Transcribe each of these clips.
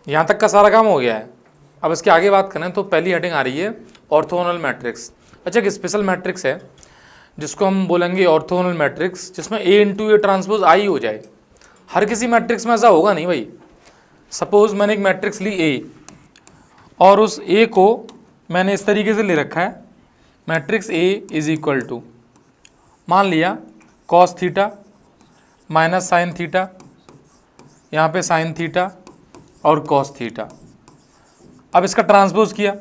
यहाँ तक का सारा काम हो गया है। अब इसके आगे बात करें तो पहली हेडिंग आ रही है ऑर्थोगोनल मैट्रिक्स। अच्छा, एक स्पेशल मैट्रिक्स है जिसको हम बोलेंगे ऑर्थोगोनल मैट्रिक्स, जिसमें ए इंटू ए ट्रांसपोज आई हो जाए। हर किसी मैट्रिक्स में ऐसा होगा नहीं भाई। सपोज मैंने एक मैट्रिक्स ली ए, और उस ए को मैंने इस तरीके से ले रखा है, matrix A is equal to, मान लिया cos theta minus sine theta, यहाँ पे साइन थीटा और कॉस थीटा। अब इसका ट्रांसपोज किया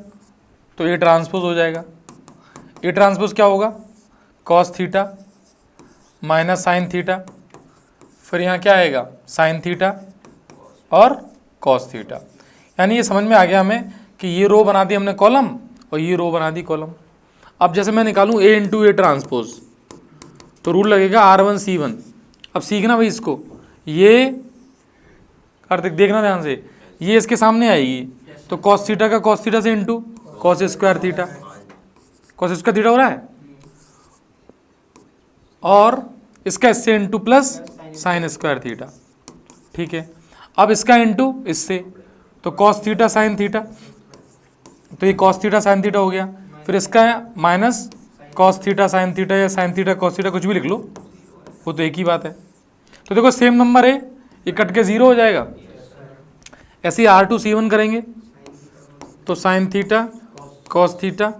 तो ए ट्रांसपोज हो जाएगा। ए ट्रांसपोज क्या होगा, cos theta minus sine theta, फिर यहाँ क्या आएगा साइन थीटा और कॉस थीटा। यानी ये समझ में आ गया हमें कि ये रो बना दी हमने कॉलम और ये रो बना दी कॉलम। अब जैसे मैं निकालूं ए इंटू ए ट्रांसपोज तो रूल लगेगा R1C1। अब सीखना भाई इसको, ये कार्तिक देखना ध्यान से, ये इसके सामने आएगी तो कॉस थीटा का कॉस थीटा से into cos square theta, cos square theta हो रहा है, और इसका इससे into plus sine square theta. ठीक है, अब इसका इंटू इससे तो कॉस थीटा साइन थीटा, तो ये कॉस थीटा साइन थीटा हो गया। फिर इसका minus cos theta sine theta या साइन थीटा कॉस थीटा, कुछ भी लिख लो, वो तो एक ही बात है। तो देखो सेम नंबर है, ये कट के 0 हो जाएगा। ऐसे ही R2C1 करेंगे तो साइन थीटा कॉस थीटा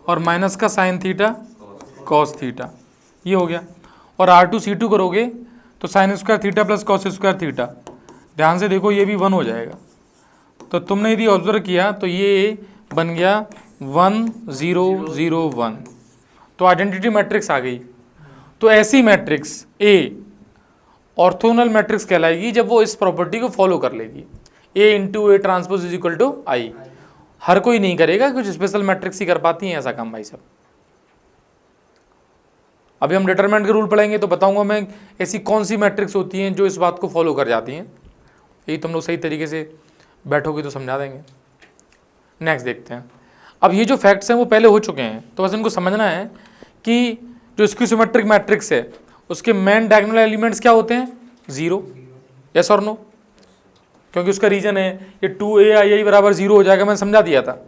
और माइनस का साइन थीटा कॉस थीटा, ये हो गया। और R2C2 करोगे तो sine square theta plus cos square theta. ध्यान से देखो ये भी 1 हो जाएगा। तो तुमने यदि ऑब्जर्व किया तो ये बन गया 1 0 0 1, तो आइडेंटिटी मैट्रिक्स आ गई। तो ऐसी मैट्रिक्स ए ऑर्थोगोनल मैट्रिक्स कहलाएगी जब वो इस प्रॉपर्टी को फॉलो कर लेगी, A into A transpose is equal to I. हर कोई नहीं करेगा, कुछ स्पेशल मैट्रिक्स ही कर पाती हैं ऐसा काम भाई साहब। अभी हम डिटरमिनेंट के रूल पढ़ेंगे तो बताऊंगा मैं ऐसी कौन सी मैट्रिक्स होती हैं जो इस बात को फॉलो कर जाती हैं। यही तुम लोग सही तरीके से बैठोगे तो समझा देंगे। नेक्स्ट देखते हैं। अब ये जो फैक्ट्स हैं वो पहले हो चुके हैं, तो बस इनको समझना है कि जो स्क्यू-सिमेट्रिक मैट्रिक्स है उसके मेन डायगोनल एलिमेंट्स क्या होते हैं, 0। यस और नो, क्योंकि उसका रीजन है ये 2ai बराबर 0 हो जाएगा, मैंने समझा दिया था।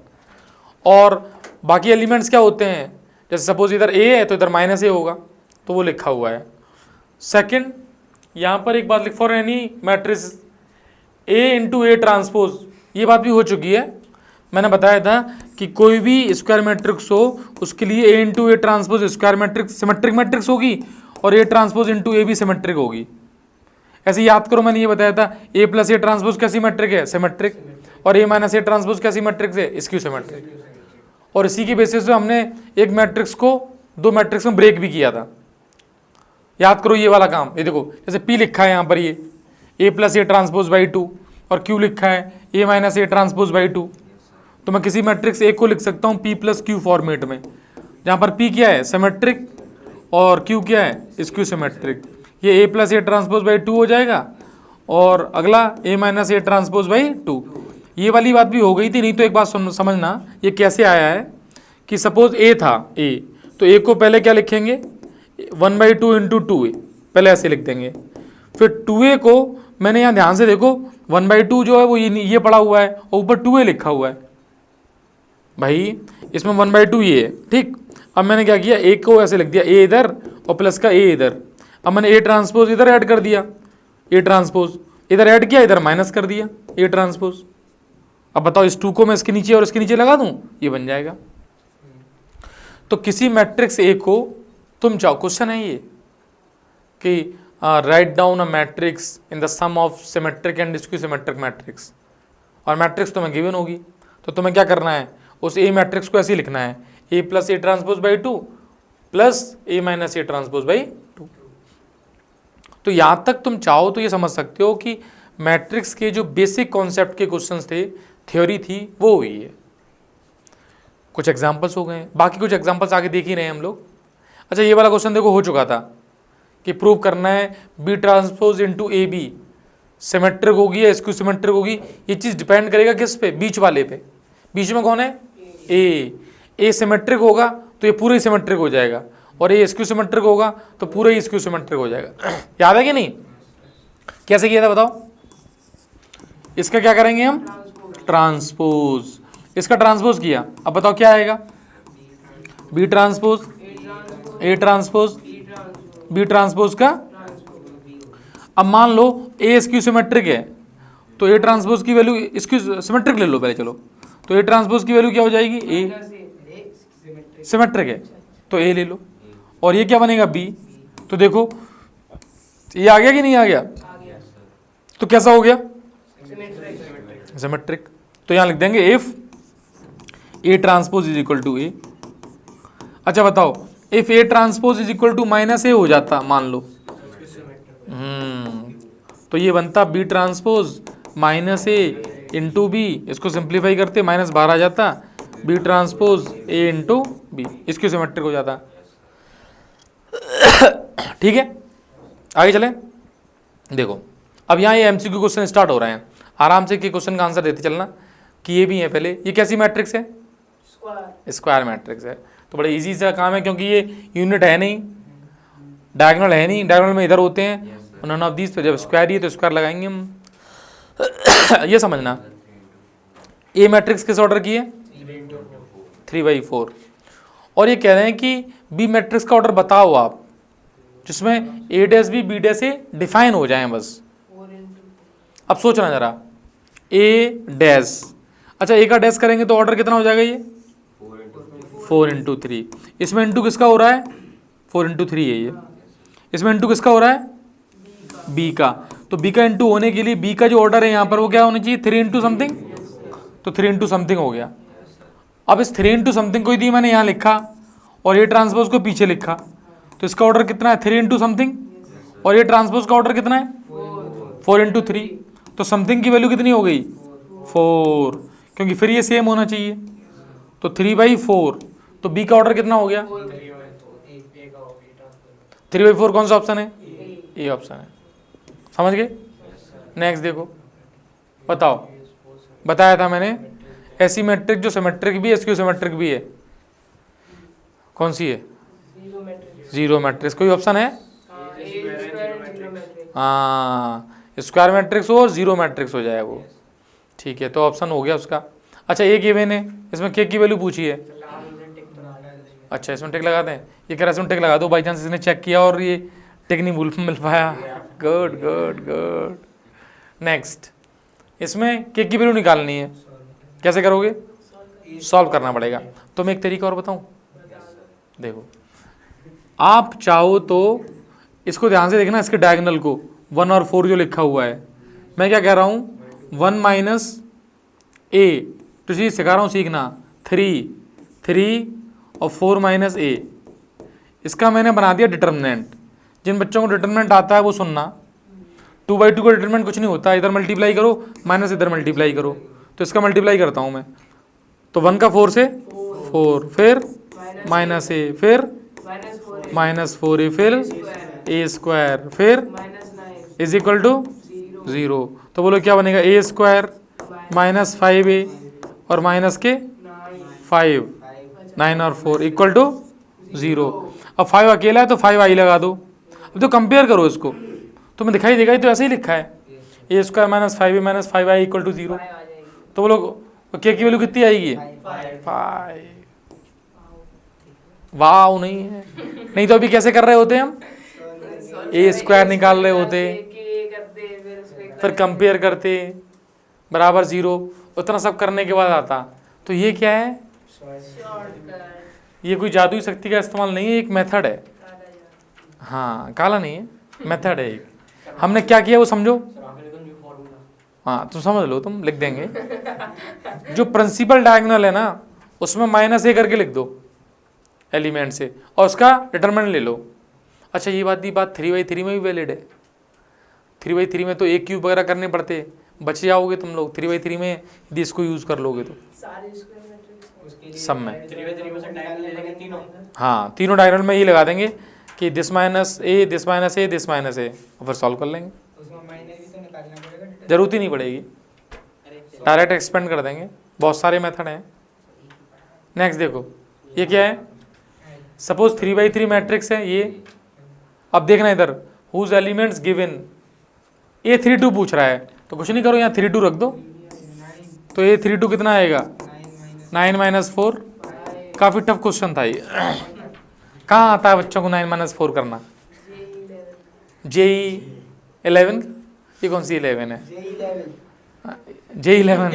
और बाकी एलिमेंट्स क्या होते हैं, जैसे सपोज इधर a है तो इधर माइनस a होगा, तो वो लिखा हुआ है। सेकंड, यहाँ पर एक बात लिख, for any matrix a into A transpose, ये बात भी हो चुकी है। मैंने बताया था कि कोई भी स्क्वायर मैट्रिक्स हो उसके लिए a into A transpose square matrix symmetric matrix होगी और a ट्रांसपोज इंटू ए भी सिमेट्रिक होगी। ऐसे याद करो, मैंने ये बताया था a प्लस ए ट्रांसपोज क्या सिमेट्रिक है, सिमेट्रिक, और a माइनस ए ट्रांसपोज क्या सिमेट्रिक है, स्क्यू सिमेट्रिक। और इसी की बेसिस पे हमने एक मैट्रिक्स को 2 मैट्रिक्स में ब्रेक भी किया था। याद करो ये वाला काम। ये देखो जैसे P लिखा है यहाँ पर, ये a plus A transpose by 2, और Q लिखा है a minus A transpose by 2। तो मैं किसी मैट्रिक्स A को लिख सकता हूँ P प्लस Q फॉर्मेट में, जहाँ पर P क्या है, सिमेट्रिक, और Q क्या है, स्क्यू सिमेट्रिक। ये a plus A transpose by 2 हो जाएगा, और अगला a minus A transpose by 2। ये वाली बात भी हो गई थी। नहीं तो एक बात समझना, ये कैसे आया है कि सपोज a था, a तो a को पहले क्या लिखेंगे, 1/2 इंटू 2a, पहले ऐसे लिख देंगे। फिर 2a को मैंने यहाँ ध्यान से देखो 1/2 जो है वो ये पड़ा हुआ है और ऊपर 2a लिखा हुआ है भाई, इसमें 1/2 ये है। ठीक, अब मैंने क्या किया, a को ऐसे लिख दिया, a इधर और प्लस का a इधर। अब मैंने a ट्रांसपोज इधर ऐड कर दिया, a ट्रांसपोज इधर ऐड किया, इधर माइनस कर दिया a ट्रांसपोज। अब बताओ इस 2 को मैं इसके नीचे और इसके नीचे लगा दूं, ये बन जाएगा। तो किसी मैट्रिक्स A को तुम चाहो, क्वेश्चन है ये कि write down a matrix in the sum of symmetric and skew symmetric matrix, और मैट्रिक्स तुम्हें गिवन होगी, तो तुम्हें क्या करना है, उस A मैट्रिक्स को ऐसे लिखना है, a plus A transpose by 2 plus a minus A transpose by 2। तो यहाँ तक तुम चाहो तो ये समझ सकते हो कि मैट्रिक्स के जो बेसिक कॉन्सेप्ट के क्वेश्चंस थे, थ्योरी थी, वो हुई है। कुछ एग्जांपल्स हो गए, बाकी कुछ एग्जांपल्स आगे देख ही रहे हैं हम लोग। अच्छा, ये वाला क्वेश्चन देखो हो चुका था कि प्रूव करना है B transpose into A B symmetric होगी या स्क्यू सिमेट्रिक होगी। ये चीज़ डिपेंड करेगा किस पे, बीच वाले पे। बीच में कौन है, ए सिमेट्रिक होगा तो ये पूरा ही सिमेट्रिक हो जाएगा, और ये स्क्यू सिमेट्रिक होगा तो पूरा ही स्क्यू सिमेट्रिक हो जाएगा। याद है कि नहीं, कैसे किया था बताओ। इसका क्या करेंगे हम, ट्रांसपोज। इसका ट्रांसपोज किया, अब बताओ क्या आएगा, B transpose, A transpose, B transpose का। अब मान लो ए इसकी सिमेट्रिक है, तो ए ट्रांसपोज की वैल्यू, इसकी सिमेट्रिक ले लो पहले, चलो, तो ए ट्रांसपोज की वैल्यू क्या हो जाएगी, ए सिमेट्रिक है तो ए ले लो, और ये क्या बनेगा, बी। तो देखो ये आ गया कि नहीं आ गया, तो कैसा हो गया, सिमेट्रिक। तो यहां लिख देंगे if A transpose is equal to A. अच्छा बताओ, if A transpose is equal to minus A हो जाता मान लो, तो ये बनता B transpose minus A into B, इसको सिंप्लीफाई करते माइनस बाहर आ जाता, B transpose A into B, इसकी सिमेट्रिक हो जाता। ठीक है, आगे चलें। देखो अब यहाँ ये एमसीक्यू क्वेश्चन स्टार्ट हो रहे हैं, आराम से क्वेश्चन का आंसर देते चलना कि ये भी है। पहले ये कैसी मैट्रिक्स है, स्क्वायर मैट्रिक्स है, तो बड़े इजी सा काम है, क्योंकि ये यूनिट है नहीं, डायगोनल है नहीं, डायगोनल में इधर होते हैं, नन ऑफ दीज पे जब स्क्वायर ही है तो स्क्वायर लगाएंगे हम। ये समझना, ए मैट्रिक्स किस ऑर्डर की है, 3/4, और ये कह रहे हैं कि बी मैट्रिक्स का ऑर्डर बताओ आप, जिसमें ए डैश बी बी डैश ए डिफाइन हो जाए बस। अब सोचना जरा, ए डैश, अच्छा ए का डैश करेंगे तो ऑर्डर कितना हो जाएगा, ये 4×3। इसमें इंटू किसका हो रहा है, 4×3 है ये, इसमें इंटू किसका हो रहा है, बी का। तो बी का इंटू होने के लिए बी का जो ऑर्डर है यहाँ पर वो क्या होना चाहिए, 3× समथिंग, तो 3× समथिंग हो गया। अब इस 3× समथिंग को ही मैंने यहाँ लिखा और ये ट्रांसपोज को पीछे लिखा, तो इसका ऑर्डर कितना है, 3× समथिंग, और ये ट्रांसपोज का ऑर्डर कितना है, 4×3, तो समथिंग की वैल्यू कितनी हो गई, 4, क्योंकि फिर ये सेम होना चाहिए, तो 3/4, तो बी का ऑर्डर कितना हो गया, 3/4 कौन सा ऑप्शन है, ए ऑप्शन है। समझ गए। नेक्स्ट देखो, बताओ, बताया था मैंने ऐसी मैट्रिक जो सिमेट्रिक भी है, स्क्यू सिमेट्रिक भी है, कौन सी है, जीरो मैट्रिक्स। कोई ऑप्शन है, हाँ, स्क्वायर मैट्रिक्स हो और जीरो मैट्रिक्स हो जाए वो, ठीक है, तो ऑप्शन हो गया उसका। अच्छा एक गिवन है, इसमें के की वैल्यू पूछी है, अच्छा इसमें टिक लगाते हैं, ये कह रहा है इसमें टिक लगा दो, बाई चांस इसने चेक किया और ये टिक नहीं भूल मिल पाया, गुड गुड गुड। नेक्स्ट, इसमें के की वैल्यू निकालनी है, कैसे करोगे, सॉल्व करना पड़ेगा। तो मैं एक तरीका और बताऊं, देखो आप चाहो तो इसको ध्यान से देखना, इसके डायगोनल को 1 और 4 जो लिखा हुआ है, मैं क्या कह रहा हूँ 1 - a, तो चीज़ सिखा रहा हूँ सीखना, 3 और 4 - a, इसका मैंने बना दिया डिटर्मिनेंट। जिन बच्चों को डिटर्मिनेंट आता है वो सुनना, 2/2 का डिटर्मिनेंट कुछ नहीं होता, इधर मल्टीप्लाई करो माइनस इधर मल्टीप्लाई करो, तो इसका मल्टीप्लाई करता हूँ मैं, तो 1 का 4 से 4, फिर -a, फिर -4a, फिर a², फिर इज इक्वल टू 0। तो बोलो क्या बनेगा, a² -5a और माइनस के 5, 9 और 4 इक्वल टू 0। अब 5 अकेला है तो 5i लगा दो। अब तो कंपेयर करो इसको, तुम्हें दिखाई देगा, तो ऐसे ही लिखा है, a² -5a - 5i = 0। तो बोलो के की वैल्यू कितनी आएगी, 5। वाह नहीं है, नहीं तो अभी कैसे कर रहे होते हम, a² निकाल रहे होते, फिर कंपेयर करते बराबर 0, उतना सब करने के बाद आता। तो ये क्या है, ये कोई जादुई शक्ति का इस्तेमाल नहीं है, एक मेथड है। हाँ काला नहीं है, मेथड है एक। हमने क्या किया वो समझो, हाँ तुम समझ लो, तुम लिख देंगे जो प्रिंसिपल डायगोनल है ना उसमें -a करके लिख दो एलिमेंट से, और उसका डिटरमिनेंट ले लो। अच्छा ये बात 3/3 में भी वैलिड है, 3/3 में तो a³ वगैरह करने पड़ते, बच जाओगे तुम लोग 3/3 में यदि इसको यूज कर लोगे तो सब में। हाँ तीनों डायगोनल में ही लगा देंगे कि this -a, this -a, this -a, और फिर सॉल्व कर लेंगे, जरूरत ही नहीं पड़ेगी, डायरेक्ट एक्सपेंड कर देंगे, बहुत सारे मेथड हैं। नेक्स्ट देखो, ये क्या है, सपोज 3/3 मैट्रिक्स है ये। अब देखना इधर, हुज एलिमेंट्स गिवन, A32 पूछ रहा है, तो कुछ नहीं करो, यहाँ 3 2 रख दो, तो ये 3 2 कितना आएगा 9 माइनस 4। काफ़ी टफ क्वेश्चन था ये। कहाँ आता है बच्चों को 9 माइनस 4 करना? JEE 11, ये कौन सी 11 है? JEE 11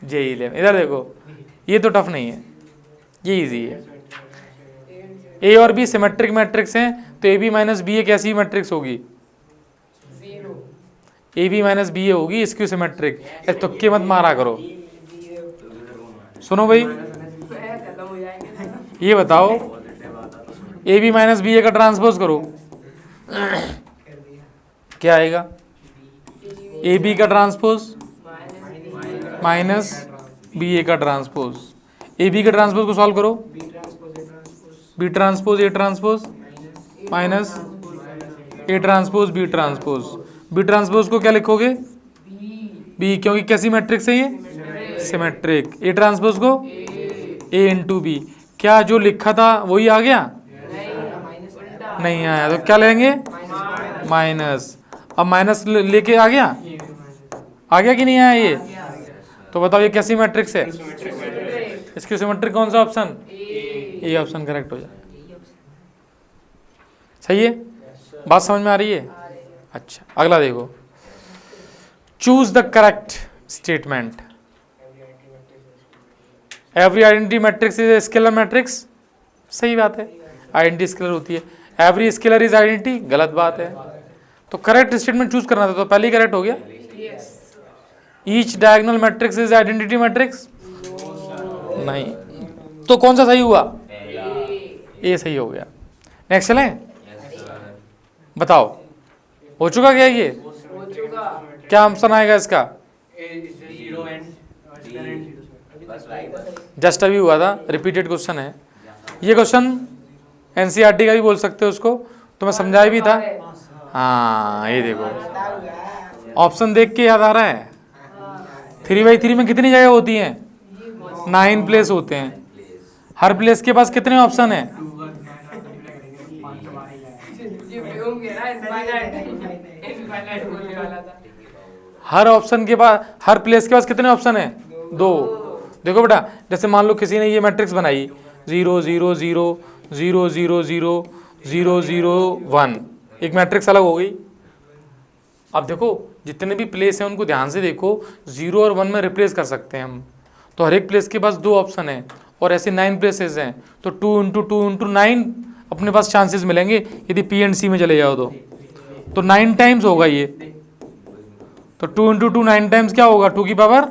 JEE 11। इधर देखो, ये तो टफ नहीं है, ये इजी है। ए और बी सिमेट्रिक मैट्रिक्स हैं, तो ए बी माइनस बी ए कैसी मैट्रिक्स होगी? ए बी माइनस बी ए होगी स्क्यू सिमेट्रिक। तुक्के मत मारा करो। सुनो भाई, ये बताओ A B minus B A का ट्रांसपोज करो, क्या आएगा? ए बी का ट्रांसपोज माइनस बी ए का ट्रांसपोज। ए बी का ट्रांसपोज को सॉल्व करो, B transpose A transpose minus A transpose B transpose. B transpose को क्या लिखोगे? बी, क्योंकि कैसी मैट्रिक्स है ये? सिमेट्रिक। ए ट्रांसपोज को ए इंटू बी। क्या जो लिखा था वही आ गया? नहीं आया, तो क्या लेंगे? माइनस। अब माइनस लेके आ गया कि नहीं आया ये? तो बताओ ये कैसी मैट्रिक्स है? इसकी सिमेट्रिक कौन सा ऑप्शन? ए ऑप्शन करेक्ट हो जाए। सही है, बात समझ में आ रही है? अच्छा, अगला देखो, choose the correct statement. Every identity matrix is a scalar matrix. सही बात है, आइडेंटिटी स्केलर होती है। एवरी स्केलर इज आइडेंटिटी, गलत बात है। तो करेक्ट स्टेटमेंट चूज करना था, तो पहले ही करेक्ट हो गया। Each diagonal matrix is identity matrix, नहीं। तो कौन सा सही हुआ? ए सही हो गया। नेक्स्ट चलें, बताओ हो चुका क्या ये? क्या ऑप्शन आएगा इसका? जस्ट अभी हुआ था, रिपीटेड क्वेश्चन है ये। क्वेश्चन एनसीईआरटी का भी बोल सकते हो उसको, तो मैं समझाया भी था। हाँ, ये देखो ऑप्शन देख के याद आ रहा है। 3/3 में कितनी जगह होती हैं? 9 प्लेस होते हैं। हर प्लेस के पास कितने ऑप्शन हैं? हर ऑप्शन के पास, हर प्लेस के पास कितने ऑप्शन हैं? 2। देखो बेटा, जैसे मान लो किसी ने ये मैट्रिक्स बनाई 0 0 0 0 0 0 0 0 1, एक मैट्रिक्स अलग हो गई। अब देखो जितने भी प्लेस हैं उनको ध्यान से देखो, 0 और 1 में रिप्लेस कर सकते हैं हम। तो हर एक प्लेस के पास 2 ऑप्शन हैं, और ऐसे 9 प्लेसेस हैं, तो 2 इंटू 2 इंटू 9 अपने पास चांसेस मिलेंगे यदि पी एंड सी में चले जाओ तो 9 टाइम्स होगा ये। तो 2 इंटू 2 9 टाइम्स क्या होगा? 2 की पावर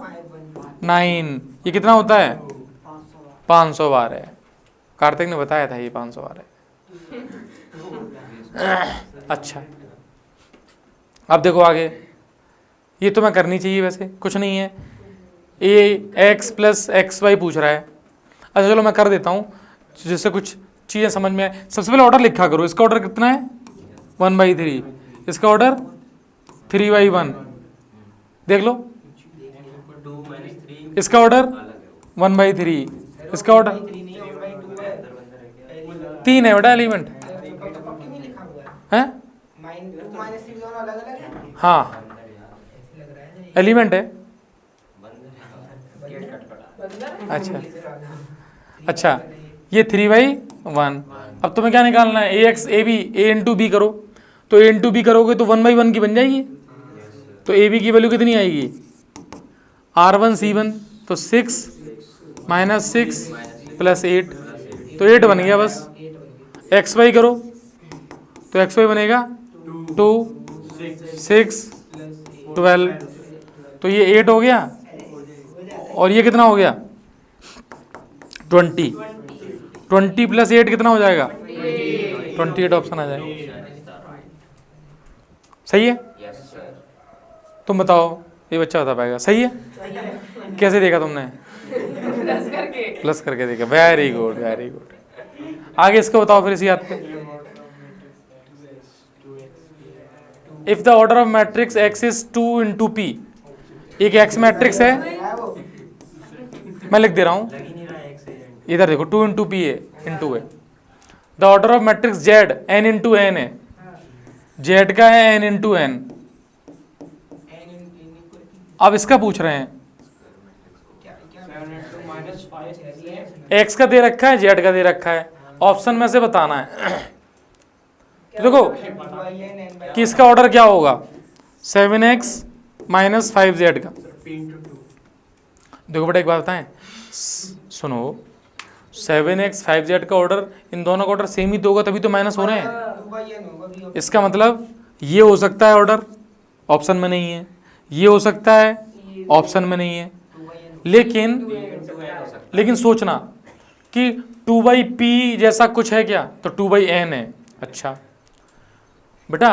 9। ये कितना होता है? 500 बार है। कार्तिक ने बताया था ये 500 बार है। अच्छा, अब देखो आगे, ये तो मैं करनी चाहिए वैसे, कुछ नहीं है। A x plus x Y पूछ रहा है। अच्छा चलो मैं कर देता हूँ जिससे कुछ चीज़ें समझ में आए। सबसे पहले ऑर्डर लिखा करो। इसका ऑर्डर कितना है? 1/3। इसका ऑर्डर 3/1। देख लो, इसका ऑर्डर 1/3, इसका ऑर्डर 3 है बेटा एलिमेंट है। हाँ एलिमेंट है। अच्छा ये 3/1। अब तुम्हें क्या निकालना है? A X A B, A into B करो। तो ए इंटू बी करोगे तो 1/1 की बन जाएगी। तो ए बी की वैल्यू कितनी आएगी? R1 C1, तो 6 माइनस 6 प्लस 8, तो 8 बन गया बस। एक्स वाई करो तो एक्स वाई बनेगा 2 6 12, तो ये 8 हो गया। और ये कितना हो गया? 20 प्लस 8 कितना हो जाएगा? 28 ऑप्शन आ जाएगा। सही है? तुम बताओ, ये बच्चा बता पाएगा? सही है? कैसे देखा तुमने? प्लस करके देखा। Very good very good. आगे इसको बताओ फिर इसी याद पे। If the order of matrix X is 2 into P, एक एक्स मैट्रिक्स है, मैं लिख दे रहा हूं इधर देखो, 2 इंटू पी है इंटू है। The order of matrix Z N into N है, जेड का है एन इंटू एन, अब इसका पूछ रहे हैं, एक्स का दे रखा है, जेड का दे रखा है, ऑप्शन में से बताना है। तो देखो कि इसका ऑर्डर क्या होगा, 7x माइनस 5z का। देखो बेटा एक बात बताएं, सुनो, 7x 5z का ऑर्डर, इन दोनों का ऑर्डर सेम ही तो होगा, तभी तो माइनस हो रहे हैं। इसका मतलब ये हो सकता है ऑर्डर, ऑप्शन में नहीं है, ये हो सकता है, ऑप्शन में नहीं है, लेकिन सोचना कि 2/p जैसा कुछ है क्या, तो 2/n है। अच्छा बेटा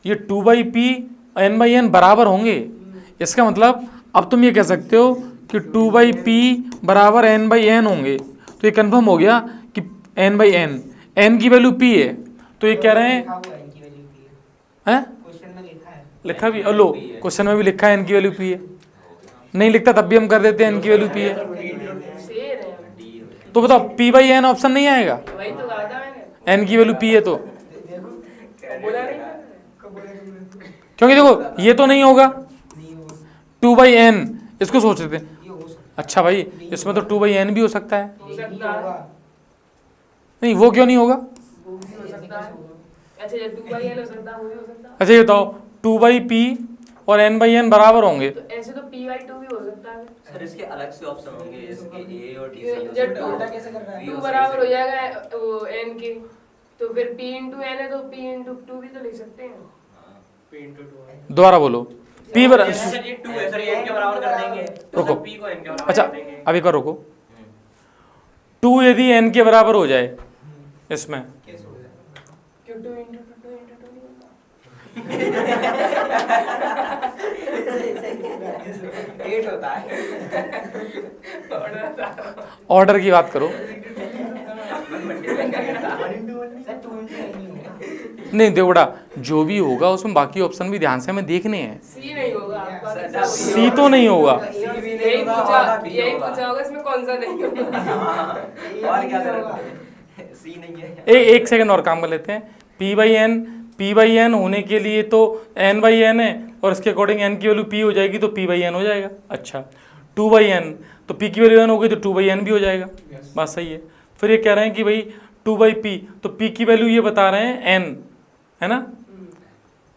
ये 2/p n/n बराबर होंगे, इसका मतलब अब तुम ये कह सकते हो कि 2/p बराबर n/n होंगे, तो ये कंफर्म हो गया कि n/n, n की वैल्यू p है, तो ये कह रहे हैं लिखा भी, लो क्वेश्चन में भी लिखा है n की वैल्यू p है, नहीं लिखता तब भी हम कर देते हैं n की वैल्यू p है। तो बताओ p/n ऑप्शन नहीं आएगा, n की वैल्यू p है तो, क्योंकि देखो ये तो नहीं होगा 2/n, इसको सोच रहे थे। अच्छा भाई इसमें तो 2/n भी हो सकता है, नहीं वो क्यों नहीं होगा, अच्छा ये बताओ 2/p और n/n बराबर होंगे, तो ऐसे तो p/2 भी हो सकता है सर, इसके अलग से ऑप्शन होंगे, इसके ए और डी जब 2 बराबर हो जाएगा n के, तो फिर p into n है तो p into 2 भी तो लिख सकते हैं। दोबारा बोलो, p बराबर, सर ये 2 है सर, ये n के बराबर कर देंगे, तो रुको, सर p को n के बराबर अच्छा कर देंगे। अभी कर रुको, 2 यदि n के बराबर हो जाए इसमें, क्यों 2 into 2 into 2 नहीं होता? 8 होता है। ऑर्डर की बात करो, नहीं देखो बेटा जो भी होगा उसमें बाकी ऑप्शन भी ध्यान से हमें देखने हैं, c नहीं होगा आपका, सी तो नहीं होगा, यही पूछा होगा इसमें कौन सा नहीं होगा। और क्या करें, सी नहीं है। एक सेकंड और काम कर लेते हैं, p/n होने के लिए तो n/n है, और इसके अकॉर्डिंग n की वैल्यू p हो जाएगी तो p/n हो जाएगा। अच्छा 2/n, तो p की वैल्यू n हो गई तो 2/n भी हो जाएगा, बात सही है। फिर ये कह रहे हैं कि भाई 2/p, तो p की वैल्यू ये बता रहे हैं n है ना,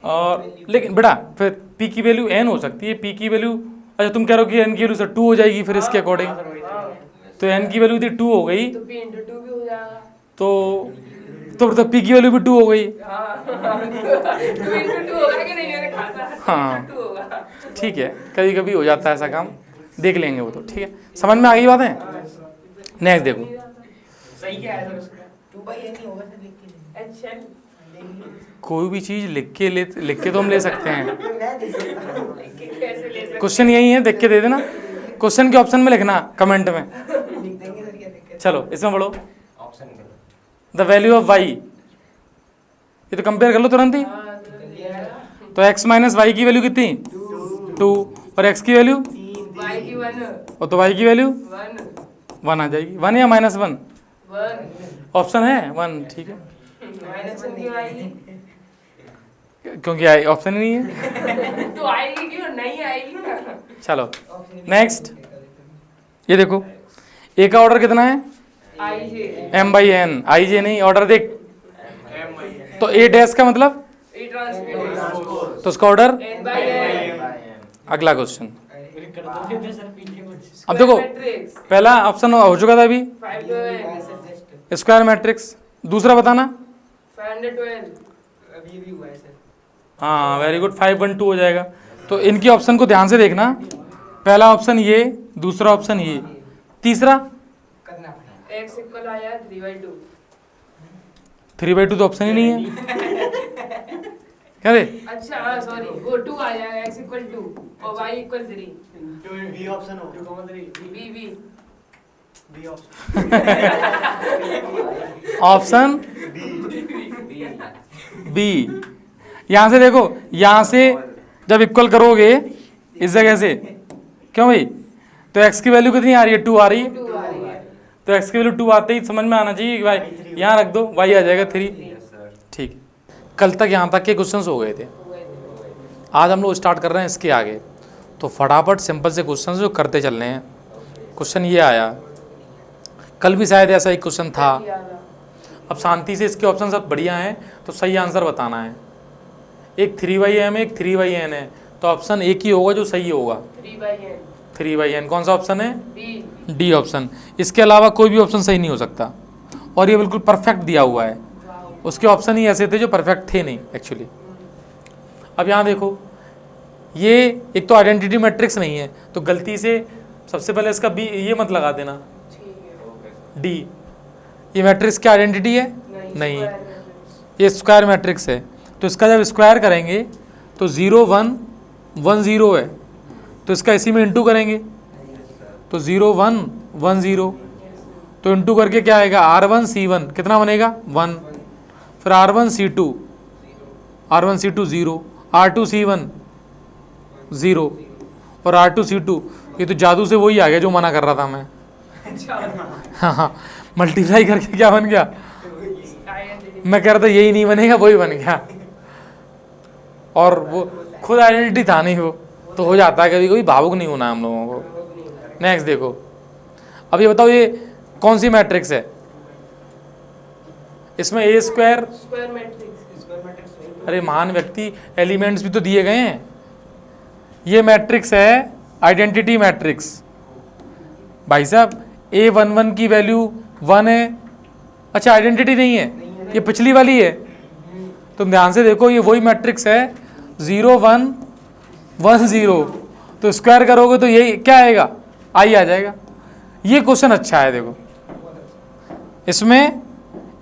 और लेकिन बेटा फिर p की वैल्यू n हो सकती है, p की वैल्यू, अच्छा तुम कह रहे हो कि n की वैल्यू सर 2 हो जाएगी फिर इसके अकॉर्डिंग, तो n की वैल्यू यदि 2 हो गई तो p into 2 भी हो जाएगा, तो p की वैल्यू भी 2 हो गई। 2 into 2 होगा कि नहीं, मैंने कहा था हाँ 2 होगा। ठीक है, कभी कभी हो जाता है ऐसा काम, देख लेंगे वो तो, ठीक है समझ में आ गई बात है। नेक्स्ट देखो, सही क्या है सर उसका? अच्छा कोई भी चीज लिख के तो हम ले सकते हैं, कैसे ले सकते क्वेश्चन यही है, देख के दे देना, क्वेश्चन के ऑप्शन में लिखना कमेंट में। चलो इसमें पढ़ो, ऑप्शन में द वैल्यू ऑफ y, ये तो कंपेयर कर लो तुरंत ही, हाँ तो दिया तो x माइनस वाई की वैल्यू कितनी 2, और x की वैल्यू, y की 1 और तो y की वैल्यू 1 1 आ जाएगी, 1 या -1, 1 ऑप्शन है 1, ठीक है माइनस 1 क्यों आएगी? क्योंकि ऑप्शन ही नहीं है। तो आएगी क्यों नहीं आएगी ना? चलो नेक्स्ट, ये देखो a का ऑर्डर कितना है आई जे m/n, i j नहीं, ऑर्डर देख, तो a डैश का मतलब, ई ट्रांसपोज तो उसका ऑर्डर, n/n अगला क्वेश्चन। अब देखो मैट्रिक्स पहला ऑप्शन हो चुका था अभी, 5 to n स्क्वायर मैट्रिक्स, दूसरा बताना, 512 हाँ वेरी गुड, 5 1 2 हो जाएगा। तो इनकी ऑप्शन को ध्यान से देखना, पहला ऑप्शन ये, दूसरा ऑप्शन ये, तीसरा x इक्वल आया 3/2 3/2 तो ऑप्शन ही नहीं है, क्या रे, अच्छा हाँ सॉरी वो 2 आ जाएगा, x इक्वल 2 और y इक्वल 3 बी ऑप्शन हो, b b ऑप्शन बी। यहाँ से देखो, यहाँ से जब इक्वल करोगे इस जगह से, क्यों भाई, तो x की वैल्यू कितनी आ रही है 2 आ रही है, 2 आ रही है तो x की वैल्यू 2 आते ही समझ में आना चाहिए कि भाई यहाँ रख दो, y आ जाएगा 3, ठीक है। कल तक यहाँ तक के क्वेश्चंस हो गए थे, आज हम लोग स्टार्ट कर रहे हैं इसके आगे, तो फटाफट सिंपल से क्वेश्चन जो करते चल रहे हैं। क्वेश्चन ये आया, कल भी शायद ऐसा एक क्वेश्चन था। अब शांति से इसके ऑप्शन सब बढ़िया हैं, तो सही आंसर बताना है। एक 3/m एक 3/n है, तो ऑप्शन एक ही होगा जो सही होगा, 3/n। कौन सा ऑप्शन है? D option. इसके अलावा कोई भी ऑप्शन सही नहीं हो सकता, और ये बिल्कुल परफेक्ट दिया हुआ है। उसके ऑप्शन ही ऐसे थे जो परफेक्ट थे नहीं एक्चुअली। अब यहाँ देखो, ये एक तो आइडेंटिटी मैट्रिक्स नहीं है, तो गलती से सबसे पहले इसका बी ये मत लगा देना, डी। ये मैट्रिक्स क्या आइडेंटिटी है? नहीं, ये स्क्वायर मैट्रिक्स है। तो इसका जब स्क्वायर करेंगे तो 0 1 1 0 है, तो इसका इसी में इंटू करेंगे तो 0 1 1 0, तो इंटू करके क्या आएगा? R1 C1 कितना बनेगा? 1। फिर R1 C2 0, R2 C1 0 और R2 C2। ये तो जादू से वही आ गया जो मना कर रहा था मैं। हाँ, मल्टीप्लाई करके क्या बन गया? मैं कह रहा था यही नहीं बनेगा, वही बन गया। और वो खुद आइडेंटिटी था नहीं, वो तो हो जाता है कभी कभी, भावुक नहीं होना हम लोगों को। नेक्स्ट देखो, अब ये बताओ ये कौन सी मैट्रिक्स है? इसमें ए स्क्वायर, अरे महान व्यक्ति, एलिमेंट्स भी तो दिए गए हैं। ये मैट्रिक्स है आइडेंटिटी मैट्रिक्स। भाई साहब A11 की वैल्यू 1 है। अच्छा, आइडेंटिटी नहीं है, ये पिछली वाली है। तुम ध्यान से देखो, ये वही मैट्रिक्स है 0 1 1 0, तो स्क्वायर करोगे तो ये क्या आएगा? आई आ जाएगा। ये क्वेश्चन अच्छा है। देखो इसमें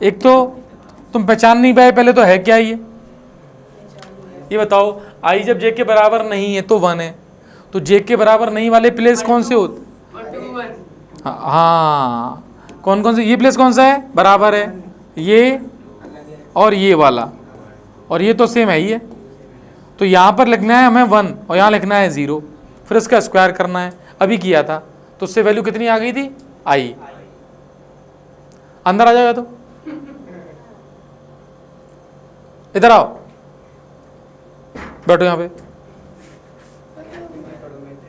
एक तो तुम पहचान नहीं पाए पहले, तो है क्या ये बताओ। आई जब जे के बराबर नहीं है तो 1 है, तो जे के बराबर नहीं वाले प्लेस कौन से होते? हाँ, कौन कौन से? ये प्लेस कौन सा है? बराबर है, ये और ये वाला, और ये तो सेम है ही है। तो यहाँ पर लिखना है हमें 1 और यहाँ लिखना है 0, फिर इसका स्क्वायर करना है। अभी किया था, तो उससे वैल्यू कितनी आ गई थी? आई। अंदर आ जाएगा तो इधर आओ, बैठो यहाँ पे।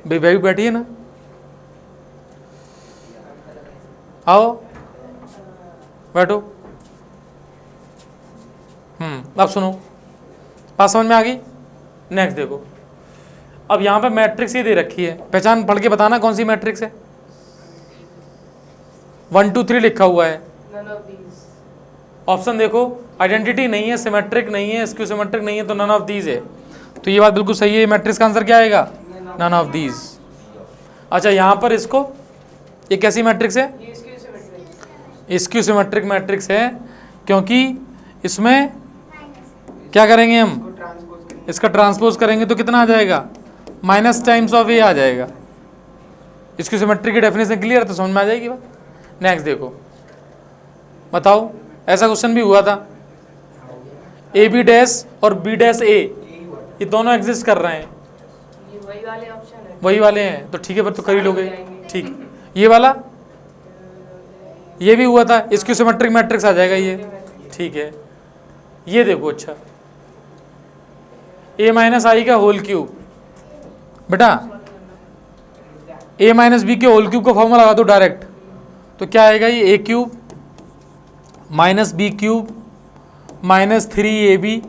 बेबी बैठी है ना, आओ बैठो। अब सुनो, बात समझ में आ गई? नेक्स्ट देखो, अब यहाँ पे मैट्रिक्स ये दे रखी है, पहचान पढ़ के बताना कौन सी मैट्रिक्स है। 1 2 3 लिखा हुआ है। ऑप्शन देखो, आइडेंटिटी नहीं है, सिमेट्रिक नहीं है, स्क्यू सिमेट्रिक नहीं है, तो नन ऑफ दीज है। तो ये बात बिल्कुल सही है। मैट्रिक्स का आंसर क्या आएगा? None of these. अच्छा, यहाँ पर इसको, ये कैसी मैट्रिक्स है? स्क्यू सिमेट्रिक मैट्रिक्स है, क्योंकि इसमें क्या करेंगे हम? इसका ट्रांसपोज करेंगे तो कितना आ जाएगा? माइनस टाइम्स ऑफ ए आ जाएगा। स्क्यू सिमेट्रिक की डेफिनेशन क्लियर है, तो समझ में आ जाएगी बात। नेक्स्ट देखो, बताओ, ऐसा क्वेश्चन भी हुआ था, ए बी डैश और बी डैश ए, ये दोनों एग्जिस्ट कर रहे हैं। वही वाले हैं, तो ठीक है, पर तो कर ही लोगे। ठीक, ये वाला, ये भी हुआ था, स्क्यू सिमेट्रिक मैट्रिक्स आ जाएगा ये। ठीक है, ये देखो, अच्छा, a माइनस आई का होल क्यूब, बेटा a माइनस बी के होल क्यूब का फॉर्मूला लगा दो डायरेक्ट, तो क्या आएगा? ये a cube minus B cube minus 3ab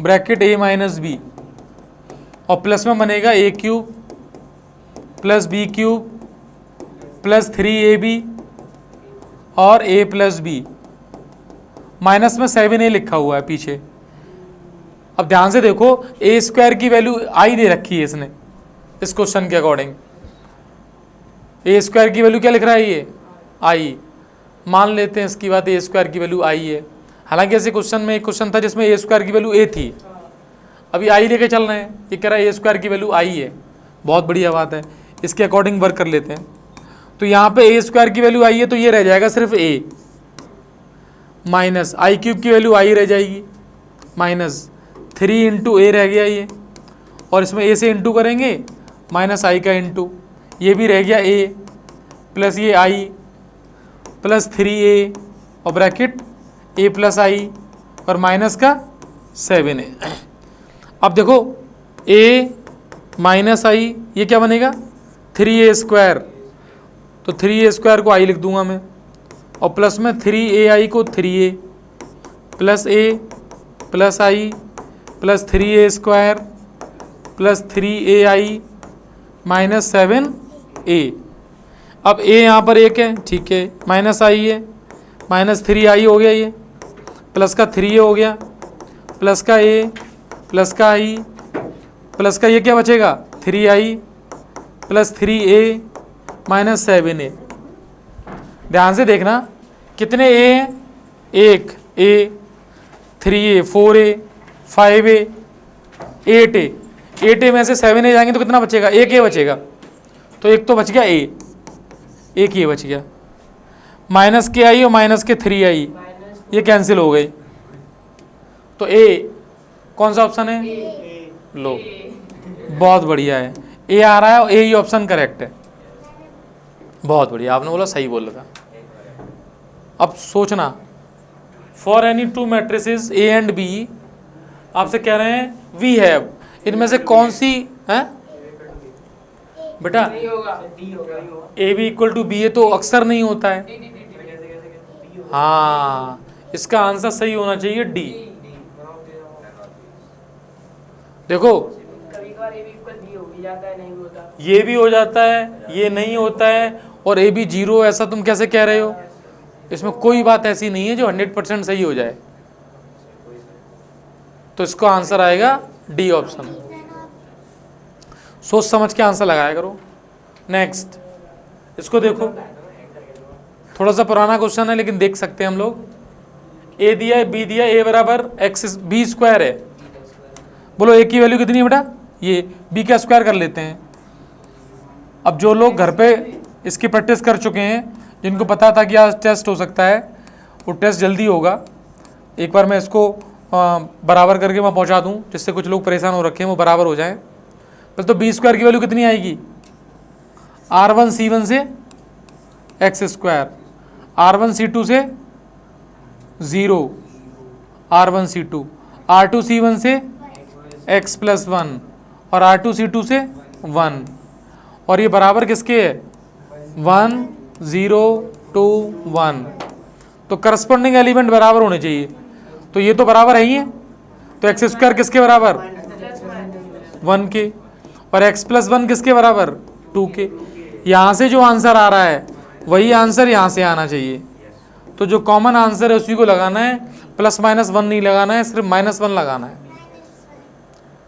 bracket a minus B, और प्लस में बनेगा a cube plus B cube plus 3ab और a प्लस बी, माइनस में 7a लिखा हुआ है पीछे। अब ध्यान से देखो, ए स्क्वायर की वैल्यू आई दे रखी है इसने, इस क्वेश्चन के अकॉर्डिंग। ए स्क्वायर की वैल्यू क्या लिख रहा है? ये आई। मान लेते हैं इसकी बात, ए स्क्वायर की वैल्यू आई है। हालांकि ऐसे क्वेश्चन में एक क्वेश्चन था जिसमें ए स्क्वायर की वैल्यू ए थी, अभी आई लेके चल रहे हैं। ये कह रहा है ए स्क्वायर की वैल्यू आई है, बहुत बढ़िया बात है, इसके अकॉर्डिंग वर्क कर लेते हैं। तो यहाँ पे ए स्क्वायर की वैल्यू आई है, तो ये रह जाएगा सिर्फ ए, माइनस आई क्यूब की वैल्यू आई रह जाएगी, माइनस 3 इंटू ए रह गया ये, और इसमें ए से इंटू करेंगे, माइनस आई का इंटू, ये भी रह गया ए, प्लस ये आई प्लस 3a और ब्रैकेट a प्लस आई और माइनस का 7a। अब देखो a माइनस आई, ये क्या बनेगा 3a²। तो 3a² को आई लिख दूंगा मैं, और प्लस में 3ai को 3a plus a plus I plus 3a² plus 3ai minus 7a। अब a यहाँ पर एक है, ठीक है, माइनस आई है, माइनस 3i हो गया, ये प्लस का 3a हो गया, प्लस का a प्लस का i प्लस का ये क्या बचेगा 3i plus 3a minus 7a। ध्यान से देखना कितने a हैं, 1 a 3a 4a 5a 8a, 8a में से 7a जाएंगे तो कितना बचेगा, एक a बचेगा। तो एक तो बच गया a, एक ये बच गया, माइनस के आई और माइनस के 3i ये कैंसिल हो गए। तो a कौन सा ऑप्शन है, लो बहुत बढ़िया है, ए आ रहा है और ए ही ऑप्शन करेक्ट है। बहुत बढ़िया, आपने बोला सही बोल रहा। अब सोचना, for any two matrices A and B, आपसे कह रहे हैं वी हैव, इनमें से कौन सी है बेटा, नहीं होगा, A B equal to B है तो अक्सर नहीं होता है। हाँ, इसका आंसर सही होना चाहिए डी। देखो कभी कभार ए बी इक्वल बी हो भी जाता है, नहीं भी होता। ये भी हो जाता है, ये नहीं होता है, और ए बी 0, ऐसा तुम कैसे कह रहे हो। इसमें कोई बात ऐसी नहीं है जो 100% सही हो जाए। तो इसका आंसर आएगा डी ऑप्शन। सोच समझ के आंसर लगाया करो। नेक्स्ट, इसको देखो, थोड़ा सा पुराना क्वेश्चन है लेकिन देख सकते हैं हम लोग। ए दिया है, बी दिया, ए बराबर एक्स बी स्क्वायर है। बोलो ए की वैल्यू कितनी है बेटा, ये बी का स्क्वायर कर लेते हैं। अब जो लोग घर पे इसकी प्रैक्टिस कर चुके हैं, जिनको पता था कि आज टेस्ट हो सकता है, वो टेस्ट जल्दी होगा। एक बार मैं इसको बराबर करके मैं पहुंचा दूं, जिससे कुछ लोग परेशान हो रखे हैं वो बराबर हो जाएं। पहले तो बी स्क्वायर की वैल्यू कितनी आएगी, r1c1 से x², r1c2 से 0, r1c2, r2c1 से x+1 और r2c2 से 1, और ये बराबर किसके है 1 0 2 1। तो करस्पॉन्डिंग एलिमेंट बराबर होने चाहिए, तो ये तो बराबर है ही है। तो x² किसके बराबर 1 के, और x+1 किसके बराबर 2 के। यहाँ से जो आंसर आ रहा है वही आंसर यहाँ से आना चाहिए। तो जो कॉमन आंसर है उसी को लगाना है, +-1 नहीं लगाना है, सिर्फ -1 लगाना है।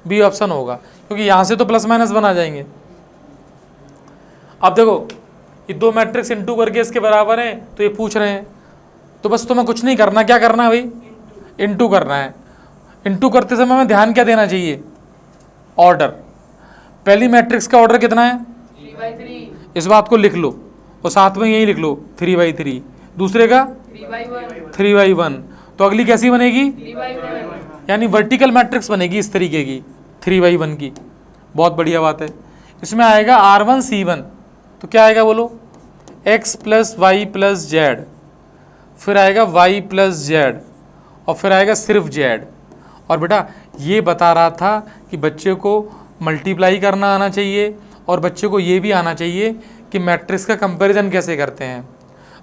बी ऑप्शन होगा, क्योंकि यहाँ से तो +-1 आ जाएंगे। अब देखो ये दो मैट्रिक्स इनटू करके इसके बराबर हैं, तो ये पूछ रहे हैं, तो बस तुम्हें कुछ नहीं करना। क्या करना है भाई, इनटू करना है। इनटू करते समय में ध्यान क्या देना चाहिए, ऑर्डर। पहली मैट्रिक्स का ऑर्डर कितना है 3/3, इस बात को लिख लो, और साथ में यही लिख लो 3/3। दूसरे का 3/1, 3/1। तो अगली कैसी बनेगी, 3/1, यानी वर्टिकल मैट्रिक्स बनेगी इस तरीके की 3/1 की। बहुत बढ़िया बात है। इसमें आएगा r1c1, तो क्या आएगा बोलो, x + y + z, फिर आएगा y + z, और फिर आएगा सिर्फ z। और बेटा ये बता रहा था कि बच्चे को मल्टीप्लाई करना आना चाहिए, और बच्चे को ये भी आना चाहिए कि मैट्रिक्स का कंपैरिजन कैसे करते हैं।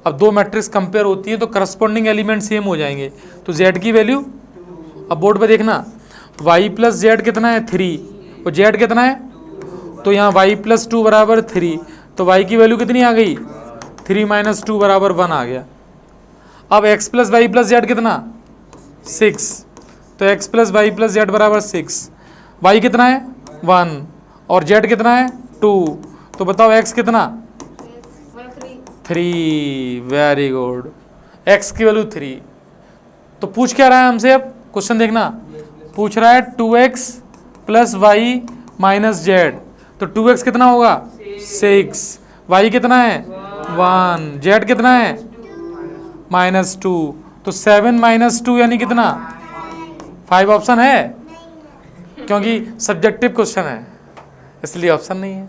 अब दो मैट्रिक्स कंपेयर होती हैं तो करस्पॉन्डिंग एलिमेंट सेम हो जाएंगे। तो z की वैल्यू, अब बोर्ड पे देखना, y + z कितना है 3, और z कितना है, तो यहाँ y + 2 बराबर 3, तो y की वैल्यू कितनी आ गई 3 - 2 बराबर 1 आ गया। अब x + y + z कितना 6, तो x + y + z बराबर 6, y कितना है 1 और z कितना है 2, तो बताओ x कितना 3। वेरी गुड, x की वैल्यू 3। तो पूछ क्या रहा है हमसे, अब क्वेश्चन देखना, पूछ रहा है 2x + y - z, तो 2x कितना होगा 6, y कितना है 1, z कितना है -2, तो 7 - 2 यानी कितना 5 ऑप्शन है, क्योंकि सब्जेक्टिव क्वेश्चन है इसलिए ऑप्शन नहीं है।